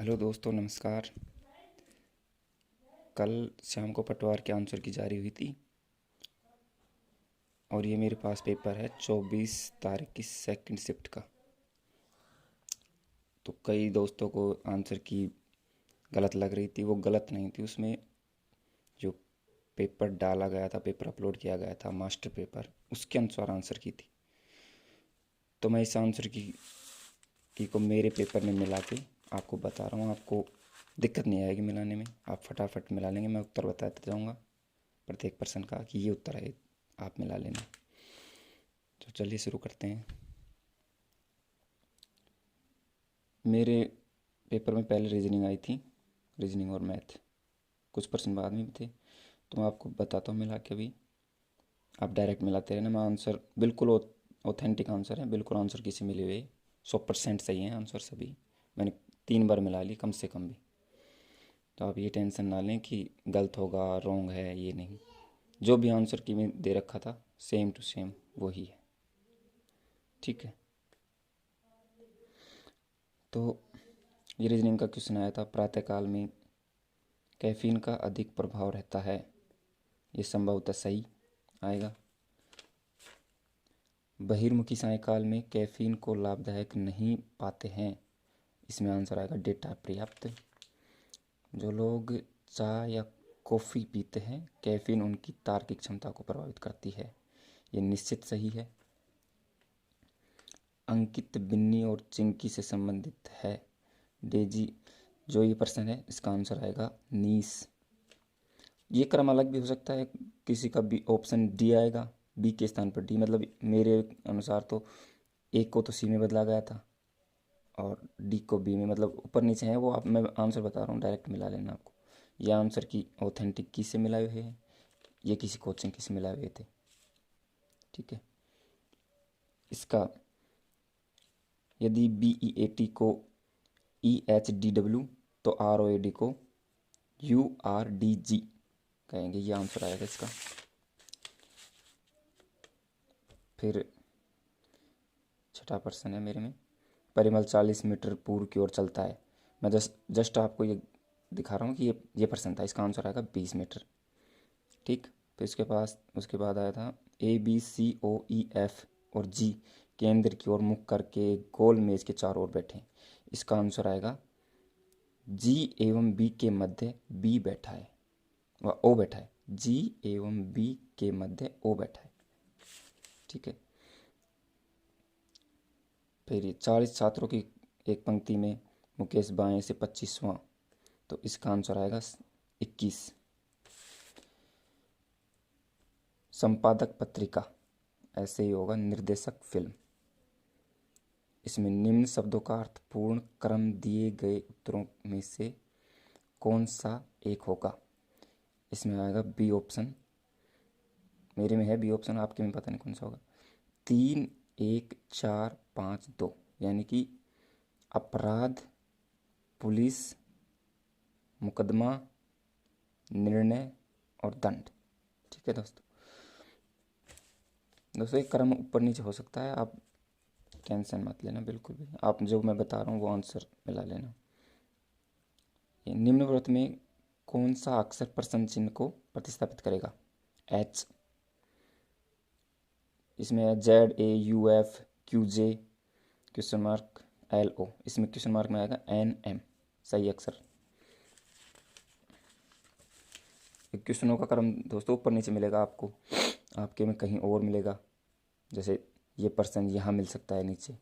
Hello दोस्तों, नमस्कार। कल शाम को पटवार के आंसर की जारी हुई थी और ये मेरे पास पेपर है 24 तारीख की सेकंड शिफ्ट का। तो कई दोस्तों को आंसर की गलत लग रही थी। वो गलत नहीं थी, उसमें जो पेपर डाला गया था, पेपर अपलोड किया गया था, मास्टर पेपर, उसके अनुसार आंसर की थी। तो मैं इस आंसर की को मेरे पेपर में मिला के आपको बता रहा हूँ। आपको दिक्कत नहीं आएगी मिलाने में, आप फटाफट मिला लेंगे। मैं उत्तर बताते जाऊँगा प्रत्येक प्रश्न का कि ये उत्तर है, आप मिला लेना। तो चलिए शुरू करते हैं। मेरे पेपर में पहले रीजनिंग आई थी, रीजनिंग और मैथ। कुछ प्रश्न बाद में भी थे, तो मैं आपको बताता हूँ मिला के। अभी आप डायरेक्ट मिलाते रहना। मैं आंसर बिल्कुल ऑथेंटिक आंसर है, बिल्कुल आंसर किसी मिले हुए 100% सही है आंसर सभी। मैंने 3 बार मिला ली कम से कम भी। तो आप ये टेंशन ना लें कि गलत होगा, रॉन्ग है, ये नहीं। जो भी आंसर की में दे रखा था सेम टू सेम वही है। ठीक है। तो ये रीजनिंग का क्वेश्चन आया था, प्रातःकाल में कैफीन का अधिक प्रभाव रहता है। ये संभवतः सही आएगा। बहिर्मुखी सायकाल में कैफीन को लाभदायक नहीं पाते हैं। इसमें आंसर आएगा डेटा पर्याप्त। जो लोग चाय या कॉफ़ी पीते हैं, कैफीन उनकी तार्किक क्षमता को प्रभावित करती है। ये निश्चित सही है। अंकित बिन्नी और चिंकी से संबंधित है। डेजी, जो ये प्रश्न है इसका आंसर आएगा नीस। ये क्रम अलग भी हो सकता है, किसी का बी ऑप्शन डी आएगा, बी के स्थान पर डी। मतलब मेरे अनुसार तो एक को तो सी में बदला गया था और डी को बी में, मतलब ऊपर नीचे है वो। आप मैं आंसर बता रहा हूँ, डायरेक्ट मिला लेना आपको। ये आंसर की ऑथेंटिक की से मिलाए हुए हैं, ये किसी कोचिंग की से मिलाए हुए थे। ठीक है। इसका यदि बी ई ए टी को ई एच डी डब्ल्यू, तो आर ओ ए डी को यू आर डी जी कहेंगे। ये आंसर आएगा इसका। फिर छठा प्रश्न है मेरे में, परिमल 40 मीटर पूर्व की ओर चलता है। मैं जस्ट आपको ये दिखा रहा हूँ कि ये प्रश्न था। इसका आंसर आएगा 20 मीटर। ठीक। फिर उसके बाद आया था A B C O E F और जी केंद्र की ओर मुख करके गोल मेज के चारों ओर बैठे। इसका आंसर आएगा जी एवं बी के मध्य बी बैठा है, वह ओ बैठा है। जी एवं बी के मध्य ओ बैठा है। ठीक है। फिर 40 छात्रों की एक पंक्ति में मुकेश बाएं से 25वां, तो इसका आंसर आएगा 21। संपादक पत्रिका, ऐसे ही होगा निर्देशक फिल्म। इसमें निम्न शब्दों का अर्थपूर्ण क्रम दिए गए उत्तरों में से कौन सा एक होगा। इसमें आएगा बी ऑप्शन। मेरे में है बी ऑप्शन, आपके में पता नहीं कौन सा होगा। 3 1 4 5 2, यानी कि अपराध, पुलिस, मुकदमा, निर्णय और दंड। ठीक है दोस्तों एक क्रम ऊपर नीचे हो सकता है, आप टेंशन मत लेना बिल्कुल भी। आप जो मैं बता रहा हूँ वो आंसर मिला लेना। ये निम्न व्रत में कौन सा अक्षर प्रश्न चिन्ह को प्रतिस्थापित करेगा। एच। इसमें Z A U F Q J question mark L O. इसमें क्वेश्चन मार्क में आएगा एन एम, सही अक्षर। क्वेश्चनों का क्रम दोस्तों ऊपर नीचे मिलेगा आपको, आपके में कहीं और मिलेगा। जैसे ये प्रश्न यहाँ मिल सकता है नीचे।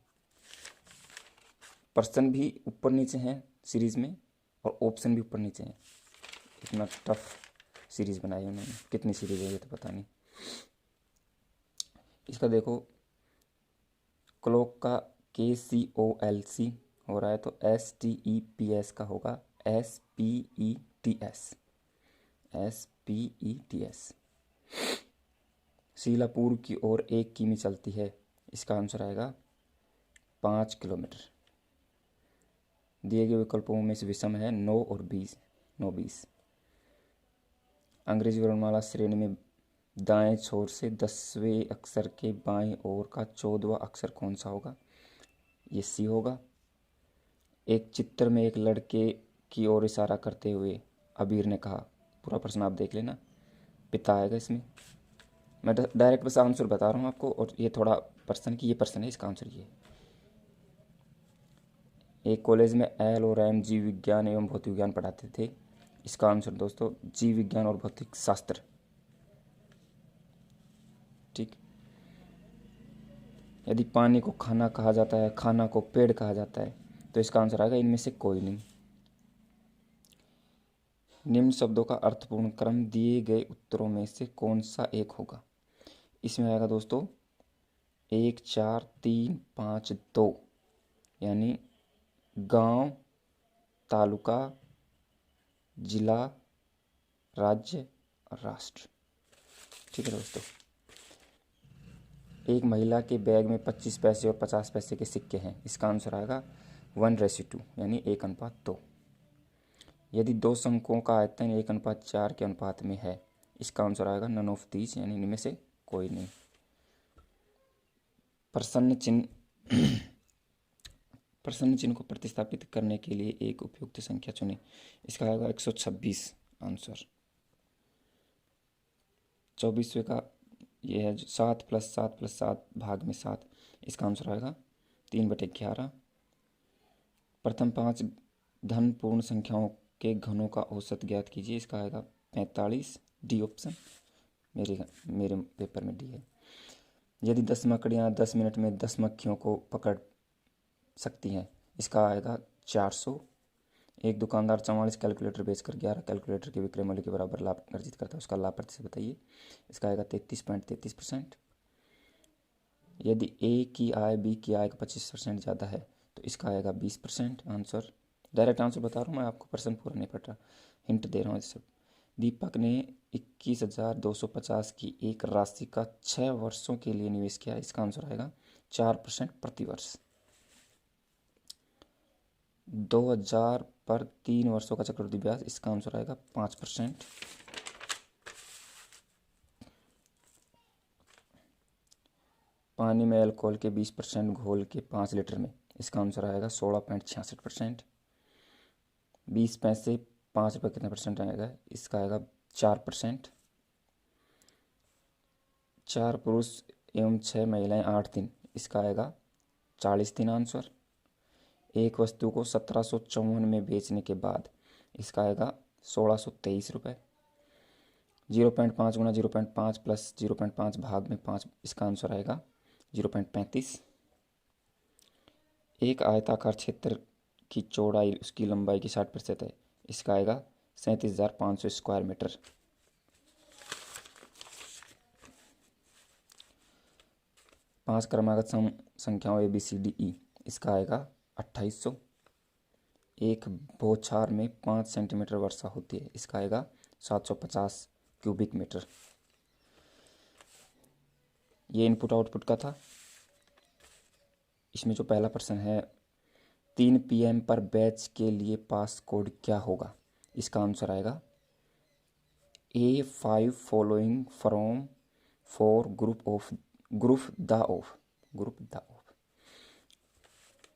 प्रश्न भी ऊपर नीचे हैं सीरीज में और ऑप्शन भी ऊपर नीचे हैं। इतना टफ सीरीज बनाई उन्होंने, कितनी सीरीज है ये तो पता नहीं। इसका देखो, क्लॉक का के सी ओ एल सी हो रहा है, तो S T E P S का होगा S P E T S, S P E T S. Sheela पूर्व की ओर 1 किमी चलती है। इसका आंसर आएगा 5 किलोमीटर। दिए गए विकल्पों में से विषम है 9 और 20, 9 20। अंग्रेजी वर्णमाला श्रेणी में दाएं छोर से 10वें अक्षर के बाएं ओर का 14वां अक्षर कौन सा होगा। ये सी होगा। एक चित्र में एक लड़के की ओर इशारा करते हुए अबीर ने कहा। पूरा प्रश्न आप देख लेना, पिता आएगा इसमें। मैं डायरेक्ट बस आंसर बता रहा हूँ आपको, और ये थोड़ा प्रश्न की, ये प्रश्न है, इसका आंसर ये। एक कॉलेज में एल और एम जीव विज्ञान एवं भौतिक विज्ञान पढ़ाते थे। इसका आंसर दोस्तों जीव विज्ञान और भौतिक शास्त्र। ठीक। यदि पानी को खाना कहा जाता है, खाना को पेड़ कहा जाता है, तो इसका आंसर आएगा इनमें से कोई नहीं। निम्न शब्दों का अर्थपूर्ण क्रम दिए गए उत्तरों में से कौन सा एक होगा? इसमें आएगा दोस्तों 1 4 3 5 2, यानी गांव, तालुका, जिला, राज्य और राष्ट्र। ठीक है दोस्तों। एक महिला के बैग में 25 पैसे और 50 पैसे के सिक्के हैं। इसका आंसर आएगा 1:2, यानी 1:2। यदि दो शंकुओं का आयतन 1:4 के अनुपात में है, इसका आंसर आएगा नन ऑफ दीज, यानी इनमें से कोई नहीं। प्रश्न चिन्ह को प्रतिस्थापित करने के लिए एक उपयुक्त संख्या चुनें। इसका आएगा 126 आंसर। 24वें का ये है 7 + 7 + 7 भाग में 7। इसका आंसर आएगा 3/11। प्रथम 5 धन पूर्ण संख्याओं के घनों का औसत ज्ञात कीजिए। इसका आएगा 45, डी ऑप्शन। मेरे पेपर में डी है। यदि 10 मकड़ियाँ 10 मिनट में 10 मक्खियों को पकड़ सकती हैं, इसका आएगा 400। एक दुकानदार 44 कैलकुलेटर बेचकर 11 कैलकुलेटर के विक्रय मूल्य के बराबर लाभ अर्जित करता है, उसका लाभ प्रतिशत बताइए। इसका आएगा 33.33%। यदि ए की आय बी की आय का 25% ज़्यादा है, तो इसका आएगा 20% आंसर। डायरेक्ट आंसर बता रहा हूँ मैं आपको, प्रश्न पूरा नहीं पढ़ रहा, हिंट दे रहा हूँ इससे। दीपक ने 21,250 की एक राशि का 6 वर्षों के लिए निवेश किया। इसका आंसर आएगा 4% प्रति वर्ष। 2000 पर 3 वर्षों का चक्रवृद्धि ब्याज, इसका आंसर आएगा 5%। पानी में अल्कोहल के 20% घोल के 5 लीटर में, इसका आंसर आएगा 16.66%। 20 पैसे 5 रुपये कितने परसेंट आएगा? इसका आएगा 4%। 4 पुरुष एवं 6 महिलाएं 8 दिन, इसका आएगा 40 दिन आंसर। एक वस्तु को 1754 में बेचने के बाद, इसका आएगा 1623 रुपये। 0.5 गुणा 0.5 प्लस 0.5 भाग में 5, इसका आंसर आएगा 0.35। एक आयताकार क्षेत्र की चौड़ाई उसकी लंबाई की 60% है, इसका आएगा 37,500 स्क्वायर मीटर। पांच क्रमागत संख्याओं ABCDE, इसका आएगा 2800। एक बौछार में 5 सेंटीमीटर वर्षा होती है, इसका आएगा 750 क्यूबिक मीटर। ये इनपुट आउटपुट का था। इसमें जो पहला प्रश्न है 3 PM पर बैच के लिए पास कोड क्या होगा? इसका आंसर आएगा A5 following from for group the of.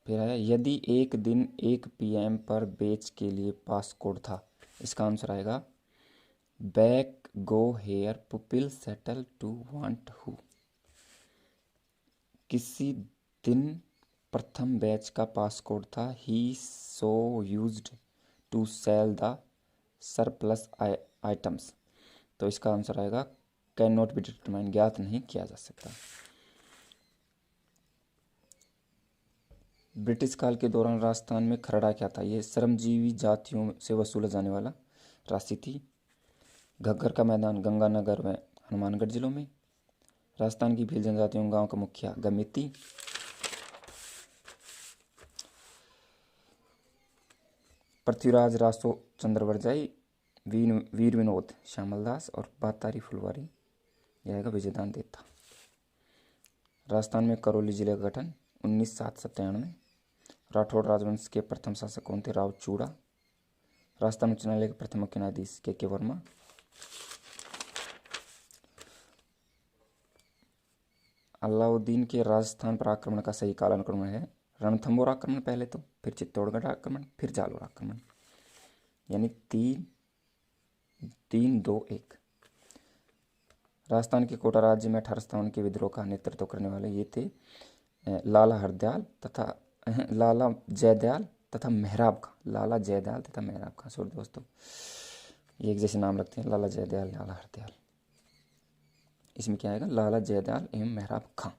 फिर है यदि एक दिन 1 PM पर बैच के लिए पास कोड था, इसका आंसर आएगा back go here pupil settle to want who. किसी दिन प्रथम बैच का पास कोड था ही so used to sell the surplus items, तो इसका आंसर आएगा कैन नॉट बी डिटरमाइन, ज्ञात नहीं किया जा सकता। ब्रिटिश काल के दौरान राजस्थान में खरड़ा क्या था? ये श्रमजीवी जातियों से वसूला जाने वाला राशि थी। घग्गर का मैदान गंगानगर व हनुमानगढ़ जिलों में। राजस्थान की भील जनजातियों गांव का मुखिया गमिती। पृथ्वीराज रासो चंद्रवरजाई, वीर विनोद श्यामलदास और बातारी फुलवारी, यह आएगा विजयदान देता। राजस्थान में करौली जिले का गठन 1997। राठौड़ राजवंश के प्रथम शासक कौन थे? राव चूड़ा। राजस्थान उच्च न्यायालय के प्रथम मुख्य न्यायाधीश के वर्मा। अलाउद्दीन के राजस्थान पर आक्रमण का सही कालानुक्रम है रणथंभौर आक्रमण पहले तो, फिर चित्तौड़गढ़ आक्रमण, फिर जालोर आक्रमण, यानी 3-2-1। राजस्थान के कोटा राज्य में 1857 के विद्रोह का नेतृत्व करने वाले ये थे लाला जयदयाल तथा मेहराब खां। लाला जयदयाल तथा मेहराब खां, सॉरी दोस्तों, ये एक जैसे नाम रखते हैं, लाला जयदयाल, लाला हरदयाल। इसमें क्या आएगा, लाला जयदयाल एवं मेहराब खां।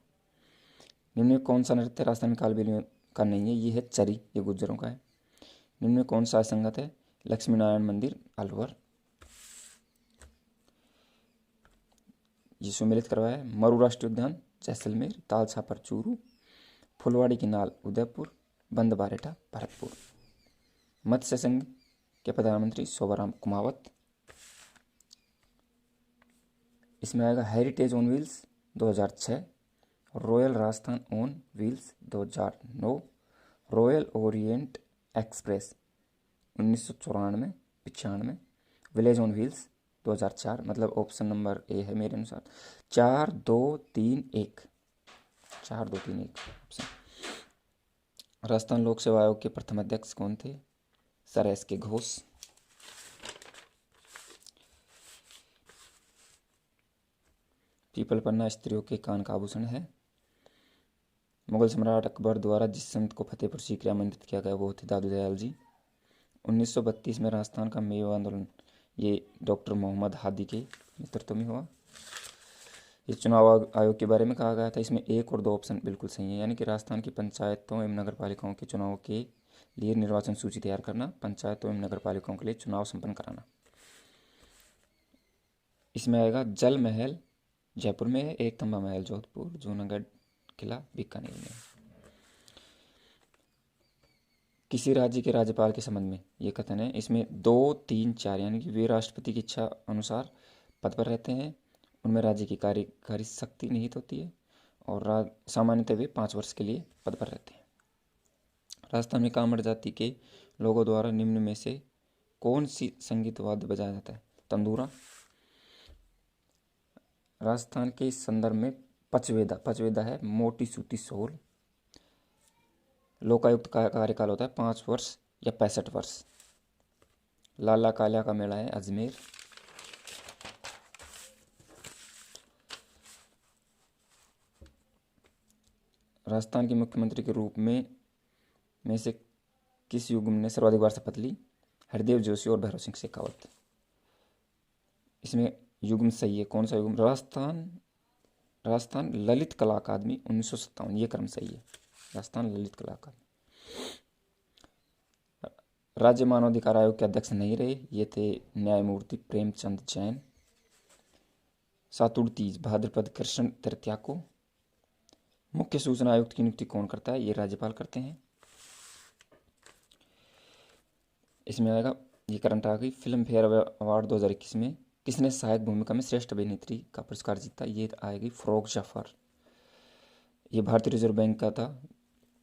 निम्न में कौन सा नृत्य राजस्थान में कालबेलियों का नहीं है, ये है चरी, ये गुज्जरों का है। निम्न में कौन सा असंगत है, लक्ष्मी नारायण मंदिर अलवर, ये सुमेलित करवाया है। मरु राष्ट्रीय उद्यान जैसलमेर, ताल छापर चूरू, फुलवाड़ी की नाल उदयपुर, बंद बारेटा भरतपुर। मत्स्य संघ के प्रधानमंत्री शोभाराम कुमावत। इसमें आएगा heritage on wheels 2006, royal Rajasthan on wheels 2009, royal Orient express 1994-95, village on wheels 2004। मतलब ऑप्शन नंबर ए है मेरे अनुसार, 4-2-3-1, 4-2-3-1 ऑप्शन। राजस्थान लोक सेवा आयोग के प्रथम अध्यक्ष कौन थे, सर एस के घोष। पीपल पन्ना स्त्रियों के कान का आभूषण है। मुगल सम्राट अकबर द्वारा जिस संत को फतेहपुर सीकरी आमंत्रित किया गया वो थे दादू दयाल जी। 1932 में राजस्थान का मेवा आंदोलन, ये डॉक्टर मोहम्मद हादी के नेतृत्व में हुआ। ये चुनाव आयोग के बारे में कहा गया था, इसमें 1 और 2 ऑप्शन बिल्कुल सही है, यानी कि राजस्थान की पंचायतों एवं नगर पालिकाओं के चुनाव के लिए निर्वाचन सूची तैयार करना, पंचायतों एवं नगर पालिकाओं के लिए चुनाव संपन्न कराना। इसमें आएगा जल महल जयपुर में है, एक थंबा महल जोधपुर, जूनागढ़ किला बीकानेर में। किसी राज्य के राज्यपाल के संबंध में ये कथन है, इसमें 2, 3, 4, यानी कि वे राष्ट्रपति की इच्छा अनुसार पद पर रहते हैं, उनमें राज्य की कार्यकारी शक्ति निहित होती है, और सामान्यतः वे 5 वर्ष के लिए पद पर रहते हैं। राजस्थान में कामड़ जाति के लोगों द्वारा निम्न में से कौन सी संगीत वाद्य बजाया जाता है, तंदूरा। राजस्थान के इस संदर्भ में पचवेदा है मोटी सूती सोल। लोकायुक्त का कार्यकाल होता है 5 वर्ष या 65 वर्ष। लाला काल्या का मेला है अजमेर। राजस्थान के मुख्यमंत्री के रूप में से किस युग्म ने सर्वाधिक बार शपथ ली, हरदेव जोशी और भैरव सिंह शेखावत। इसमें युग्म सही है, कौन सा युग्म, राजस्थान ललित कला अकादमी 1957, ये क्रम सही है, राजस्थान ललित कला अकादमी। राज्य मानवाधिकार आयोग के अध्यक्ष नहीं रहे, ये थे न्यायमूर्ति प्रेमचंद जैन। सातुड़ तीज भाद्रपद कृष्ण तृतीया को। मुख्य सूचना आयुक्त की नियुक्ति कौन करता है, ये राज्यपाल करते हैं। इसमें आएगा, ये करंट आ गई, फिल्म फेयर अवार्ड 2021 में किसने सहायक भूमिका में श्रेष्ठ अभिनेत्री का पुरस्कार जीता, ये आएगी फ़रोग जफ़र। ये भारतीय रिजर्व बैंक का था।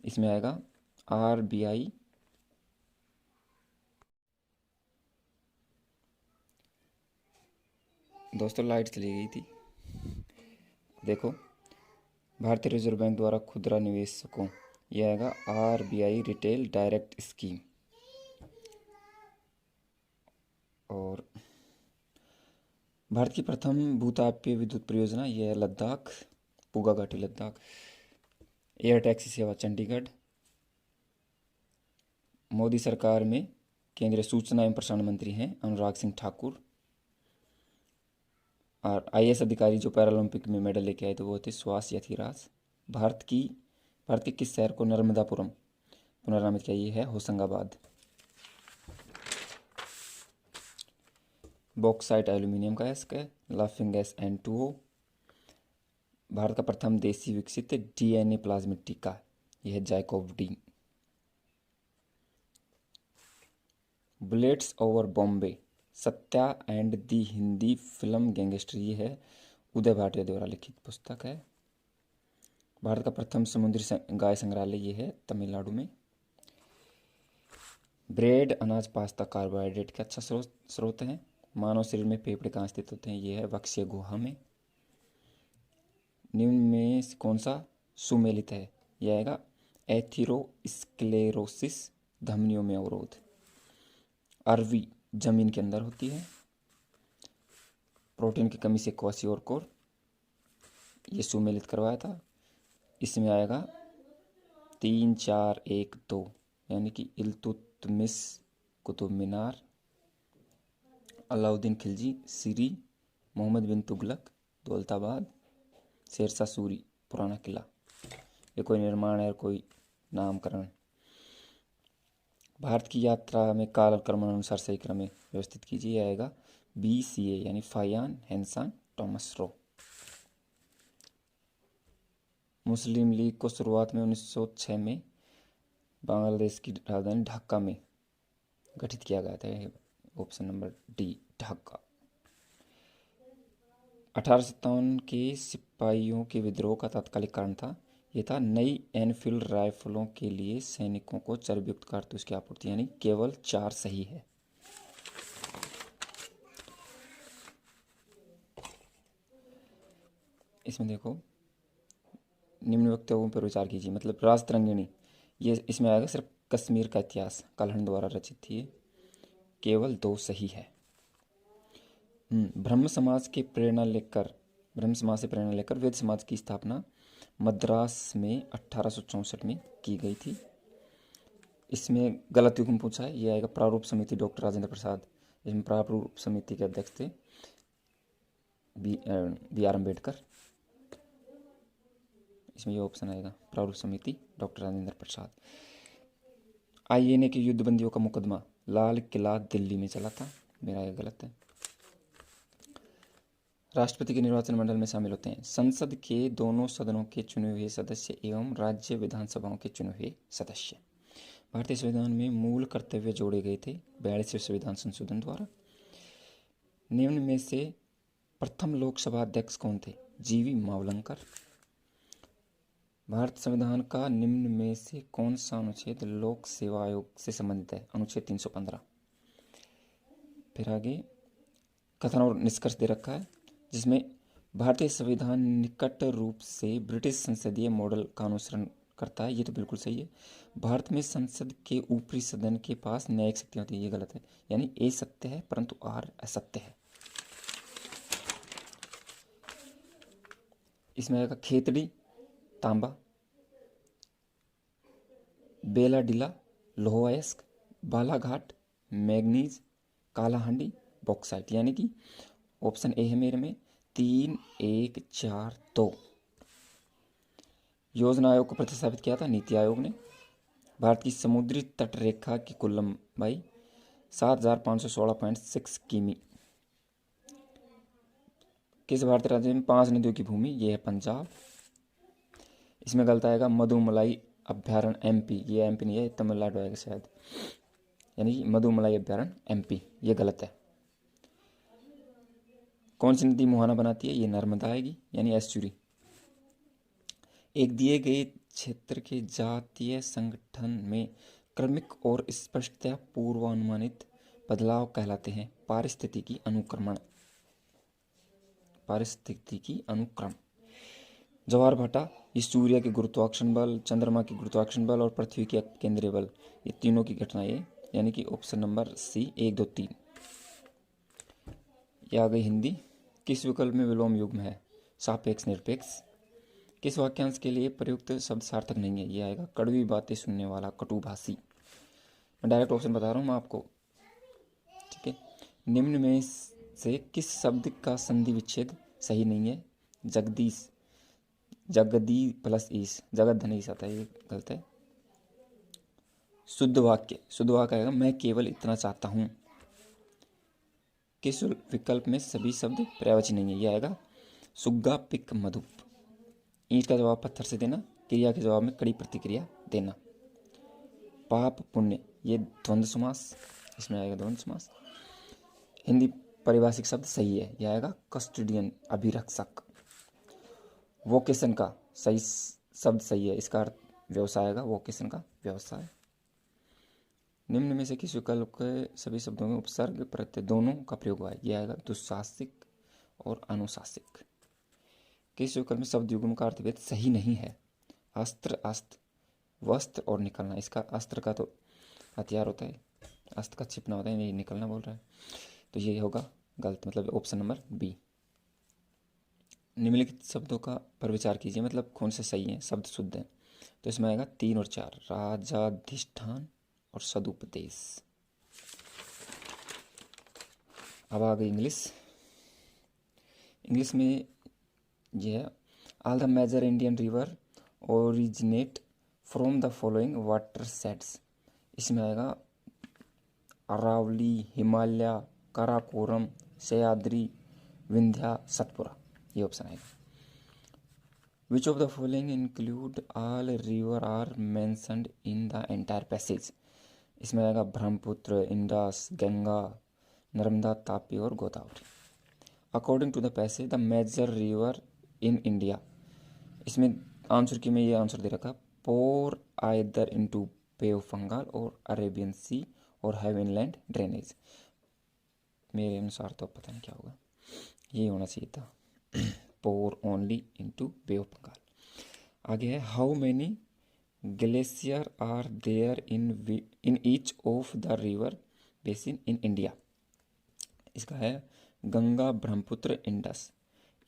इसमें आएगा RBI। दोस्तों लाइट चली गई थी, देखो, भारतीय रिजर्व बैंक द्वारा खुदरा निवेशकों, यह आएगा RBI रिटेल डायरेक्ट स्कीम। और भारत की प्रथम भूतापीय विद्युत परियोजना, यह है लद्दाख, पूगा घाटी लद्दाख। एयर टैक्सी सेवा चंडीगढ़। मोदी सरकार में केंद्रीय सूचना एवं प्रसारण मंत्री हैं अनुराग सिंह ठाकुर। और IAS अधिकारी जो पैरालंपिक में मेडल लेके आए थे वो थे सुहास यथिराज। भारत के किस शहर को नर्मदापुरम पुनर्नामित किया, ये है होशंगाबाद। बॉक्साइट एल्यूमिनियम का है, लाफिंग गैस N2O। भारत का प्रथम देसी विकसित DNA प्लाज्मिड टीका, यह है ZyCoV-D. Bullets over Bombay, Satya and the Hindi film gangster, ये है उदय भाटिया द्वारा लिखित पुस्तक है। भारत का प्रथम समुद्री गाय संग्रहालय, ये है तमिलनाडु में। ब्रेड, अनाज, पास्ता कार्बोहाइड्रेट का अच्छा स्रोत है। मानव शरीर में फेफड़े कहाँ स्थित होते हैं, ये है वक्षीय गुहा में। निम्न में कौन सा सुमेलित है, यह आएगा एथेरोस्क्लेरोसिस, धमनियों में अवरोध। अरवी जमीन के अंदर होती है। प्रोटीन की कमी से क्वासियोरकोर, ये सुमेलित करवाया था। इसमें आएगा 3 4 1 2, यानी कि इल्तुतमिश, कुतुब मीनार, अलाउद्दीन खिलजी, सीरी, मोहम्मद बिन तुगलक, दौलताबाद, शेरशाह सूरी, पुराना किला। ये कोई निर्माण है, कोई नामकरण। भारत की यात्रा में कालक्रमानुसार सही क्रम में व्यवस्थित कीजिए, आएगा BCA यानी फायान हेनसान टॉमस रो। मुस्लिम लीग को शुरुआत में 1906 में बांग्लादेश की राजधानी ढाका में गठित किया गया था। Option number D, Dhaka. 1857 के सिपाहियों के विद्रोह का तात्कालिक कारण था, ये था नई एनफील्ड राइफलों के लिए सैनिकों को चर्बयुक्त कारतूस की आपूर्ति, यानी केवल 4 सही है। इसमें देखो, निम्न वक्तव्यों पर विचार कीजिए। मतलब राजतरंगिणी, ये इसमें आएगा सिर्फ कश्मीर का इतिहास, कलहण द्वारा रचित थी, केवल 2 सही है। ब्रह्म समाज से प्रेरणा लेकर वेद समाज की स्थापना मद्रास में 1864 में की गई थी। इसमें गलत युग्म पूछा है, ये आएगा प्रारूप समिति, डॉक्टर राजेंद्र प्रसाद। इसमें प्रारूप समिति के अध्यक्ष थे BR अम्बेडकर। इसमें ये ऑप्शन आएगा, प्रारूप समिति डॉक्टर राजेंद्र प्रसाद। INA के युद्धबंदियों का मुकदमा लाल किला दिल्ली में चला था, मेरा ये गलत है। राष्ट्रपति के निर्वाचन मंडल में शामिल होते हैं संसद के दोनों सदनों के चुने हुए सदस्य एवं राज्य विधानसभाओं के चुने हुए सदस्य। भारतीय संविधान में मूल कर्तव्य जोड़े गए थे 42वें संविधान संशोधन द्वारा। निम्न में से प्रथम लोकसभा अध्यक्ष कौन थे? GV मावलंकर। भारत संविधान का निम्न में से कौन सा अनुच्छेद लोक सेवा आयोग से संबंधित है? अनुच्छेद 315। फिर आगे कथन और निष्कर्ष दे रखा है, जिसमें भारतीय संविधान निकट रूप से ब्रिटिश संसदीय मॉडल का अनुसरण करता है, ये तो बिल्कुल सही है। भारत में संसद के ऊपरी सदन के पास न्यायिक शक्तियाँ होती है, ये गलत है। यानी A सत्य है परंतु R असत्य है। इसमें आएगा खेतड़ी तांबा, बेलाडीला लोह अयस्क, बालाघाट मैग्नीज, कालाहांडी बॉक्साइट। यानी कि ऑप्शन A है मेरे में 3 1 4 2। योजना आयोग को प्रतिस्थापित किया था नीति आयोग ने। भारत की समुद्री तट रेखा की कुल लंबाई 7516.6 किमी। किस भारतीय राज्य में 5 नदियों की भूमि? ये है पंजाब। इसमें गलत आएगा मधुमलाई अभ्यारण्य MP, ये MP नहीं है, तमिलनाडु आएगा शायद, यानी मधुमलाई अभ्यारण्य MP, ये गलत है। कौन सी नदी मुहाना बनाती है? ये नर्मदा आएगी, यानी एस्चुरी। एक दिए गए क्षेत्र के जातीय संगठन में क्रमिक और स्पष्टतया पूर्वानुमानित बदलाव कहलाते हैं पारिस्थितिकी अनुक्रम। ज्वार भाटा, ये सूर्य के गुरुत्वाकर्षण बल, चंद्रमा के गुरुत्वाकर्षण बल और पृथ्वी के केंद्रीय बल, ये तीनों की घटना है, यानी कि ऑप्शन नंबर C 1 2 3। ये आ गई हिंदी। किस विकल्प में विलोम युग्म है? सापेक्ष निरपेक्ष। किस वाक्यांश के लिए प्रयुक्त शब्द सार्थक नहीं है? ये आएगा कड़वी बातें सुनने वाला, कटुभाषी। मैं डायरेक्ट ऑप्शन बता रहा हूँ मैं आपको, ठीक है। निम्न में से किस शब्द का संधि विच्छेद सही नहीं है? जगदीश, जगदी प्लस ईश, जगत धनेश आता है, ये गलत है। शुद्ध वाक्य आएगा मैं केवल इतना चाहता हूँ। किस विकल्प में सभी शब्द पर्यायवाची नहीं है? ये आएगा सुग्गा पिक मधुप। ईंट का जवाब पत्थर से देना, क्रिया के जवाब में कड़ी प्रतिक्रिया देना। पाप पुण्य, ये द्वंद्व समास, इसमें आएगा द्वंद्व समास। हिंदी पारिभाषिक शब्द सही है, यह आएगा कस्टोडियन, अभिरक्षक। वोकेशन का सही शब्द सही है, इसका अर्थ व्यवसाय आएगा, वोकेशन का व्यवसाय। निम्न में से किस विकल्प के सभी शब्दों में उपसर्ग प्रत्यय दोनों का प्रयोग हुआ है? यह आएगा दुस्साहसिक और अनुशासिक। किस विकल्प में शब्द युग्म का अर्थभेद सही नहीं है? अस्त्र अस्त्र, वस्त्र और निकलना, इसका अस्त्र का तो हथियार होता है, अस्त्र का छिपना होता है, ये निकलना बोल रहा है, तो ये होगा गलत, मतलब ऑप्शन नंबर बी। निम्नलिखित शब्दों का पर विचार कीजिए, मतलब कौन से सही हैं, शब्द शुद्ध हैं। तो इसमें आएगा 3 और 4, राजाधिष्ठान और सदुपदेश। अब आ गई इंग्लिश। इंग्लिश में ये है, all the major Indian river originate from the following water sets. इसमें आएगा अरावली, हिमालय, काराकोरम, सह्याद्री, विंध्या, सतपुरा, ये ऑप्शन आएगा। Which of the following include all river are mentioned in the entire passage. इसमें आएगा ब्रह्मपुत्र, इंडस, गंगा, नर्मदा, तापी और Godavari. According to the passage the major river in India. इसमें answer key में ये आंसर दे रखा, pour either into bay of Bengal और अरेबियन सी और हैव इनलैंड ड्रेनेज। मेरे अनुसार तो पता नहीं क्या होगा, ये होना चाहिए था pour only into bay of Bengal. आगे है, how many glacier are there in each of the river basin in India. इसका है गंगा, ब्रह्मपुत्र, इंडस,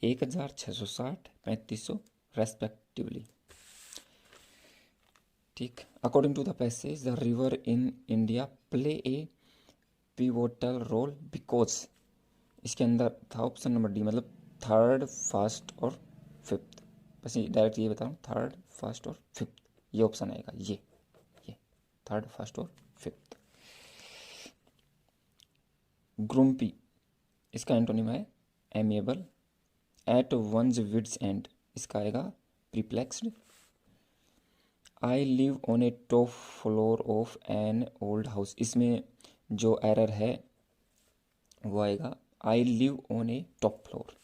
1660, 3500 रेस्पेक्टिवली। ठीक। According to the passage the river in India play a pivotal role because. इसके अंदर था option number D, मतलब third, first और fifth. बस direct ये बता रहा हूँ, थर्ड, फर्स्ट और फिफ्थ, ये ऑप्शन आएगा, ये थर्ड, फर्स्ट और फिफ्थ। ग्रुम्पी, इसका एंटोनिम है amiable. At one's wits end, इसका आएगा perplexed. I live on a top floor of an old house, इसमें जो एरर है वो आएगा I live on a top floor.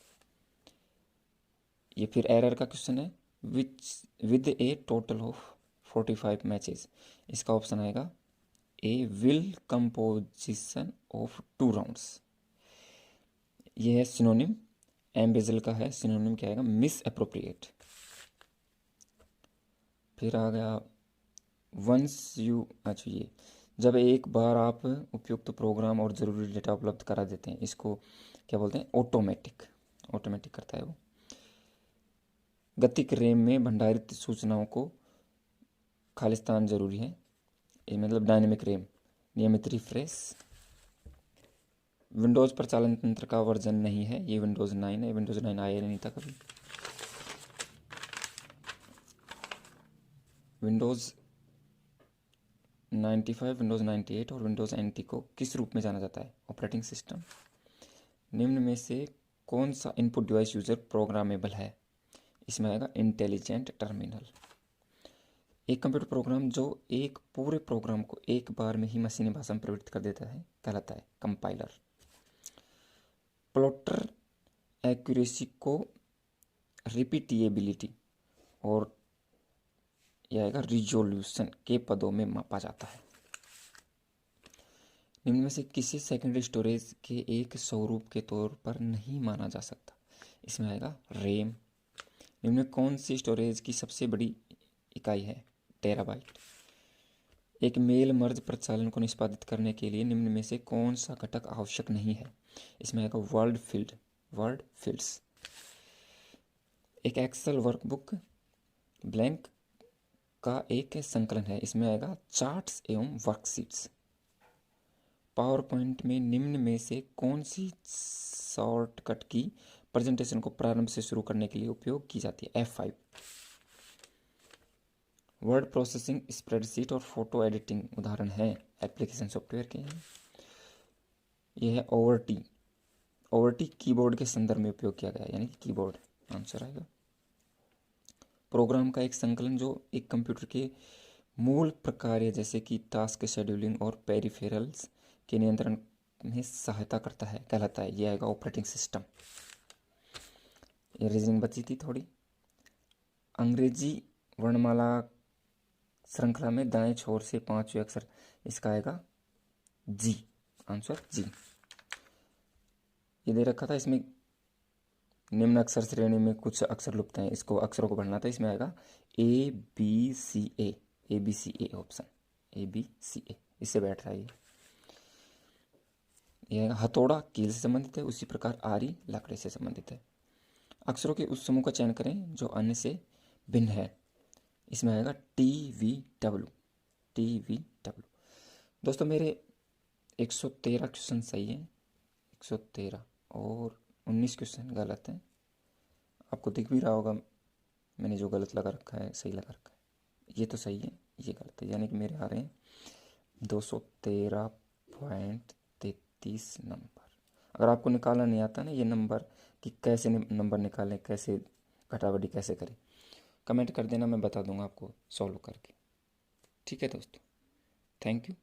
ये फिर एरर का क्वेश्चन है, which with a total of 45 matches. इसका ऑप्शन आएगा a will composition of 2 rounds. ये है सिनोनिम, एम्बेजल का है सिनोनिम, क्या आएगा, मिस अप्रोप्रिएट। फिर आ गया वंस यू, अच्छा ये जब एक बार आप उपयुक्त प्रोग्राम और ज़रूरी डेटा उपलब्ध करा देते हैं, इसको क्या बोलते हैं, ऑटोमेटिक करता है वो। गतिक रैम में भंडारित सूचनाओं को खालिस्तान जरूरी है, ये मतलब डायनेमिक रैम, नियमित रिफ्रेश। विंडोज़ पर चालन तंत्र का वर्जन नहीं है, ये विंडोज़ 9 है, विंडोज़ 9 आया नहीं था कभी। विंडोज़ 95, विंडोज़ 98 और विंडोज़ NT को किस रूप में जाना जाता है, ऑपरेटिंग सिस्टम। निम्न में से कौन सा इनपुट डिवाइस यूज़र प्रोग्रामेबल है। इसमें आएगा इंटेलिजेंट टर्मिनल। एक कंप्यूटर प्रोग्राम जो एक पूरे प्रोग्राम को एक बार में ही मशीनी भाषा में परिवर्तित कर देता है कहलाता है कंपाइलर। प्लॉटर एक्यूरेसी को रिपीटेबिलिटी और यह आएगा रिजोल्यूशन के पदों में मापा जाता है। निम्न में से किसी सेकेंडरी स्टोरेज के एक स्वरूप के तौर पर नहीं माना जा सकता। इसमें आएगा रैम। निम्न में कौन सी स्टोरेज की सबसे बड़ी इकाई है, टेराबाइट। एक मेल मर्ज प्रचालन को निष्पादित करने के लिए निम्न में से कौन सा घटक आवश्यक नहीं है। इसमें आएगा वर्ड फील्ड्स। एक एक्सेल वर्कबुक ब्लैंक का एक संकलन है, इसमें आएगा चार्ट्स एवं वर्कशीट्स। पावर पॉइंट में निम्न में से कौन सी शॉर्टकट की प्रेजेंटेशन को प्रारंभ से शुरू करने के लिए उपयोग की जाती है, F5। वर्ड प्रोसेसिंग, स्प्रेडशीट और फोटो एडिटिंग उदाहरण है एप्लीकेशन सॉफ्टवेयर के हैं। यह है ओवरटी कीबोर्ड के संदर्भ में उपयोग किया गया, यानी कि कीबोर्ड आंसर आएगा। प्रोग्राम का एक संकलन जो एक कंप्यूटर के मूल प्रकार्य जैसे कि टास्क शेड्यूलिंग और पेरिफेरल्स के नियंत्रण में सहायता करता है कहलाता है, यह आएगा ऑपरेटिंग सिस्टम। ये रीजनिंग बची थी थोड़ी। अंग्रेजी वर्णमाला श्रृंखला में दाएं छोर से 5वें अक्षर, इसका आएगा जी, आंसर जी। ये दे रखा था, इसमें निम्न अक्षर श्रेणी में कुछ अक्षर लुप्त हैं, इसको अक्षरों को पढ़ना था। इसमें आएगा ABCA, ABCA ऑप्शन, ABCA इससे बैठ रहा है ये। हथौड़ा कील से संबंधित है, उसी प्रकार आरी लकड़ी से संबंधित है। अक्षरों के उस समूह का चयन करें जो अन्य से भिन्न है। इसमें आएगा TVW, TVW। दोस्तों मेरे 113 क्वेश्चन सही हैं, 113, और 19 क्वेश्चन गलत हैं। आपको दिख भी रहा होगा मैंने जो गलत लगा रखा है सही लगा रखा है। ये तो सही है, ये गलत है, यानी कि मेरे आ रहे हैं 213.33 नंबर। अगर आपको निकालना नहीं आता ना ये नंबर कि कैसे नंबर निकालें, कैसे घटावटी कैसे करें, कमेंट कर देना, मैं बता दूंगा आपको सॉल्व करके। ठीक है दोस्तों, थैंक यू।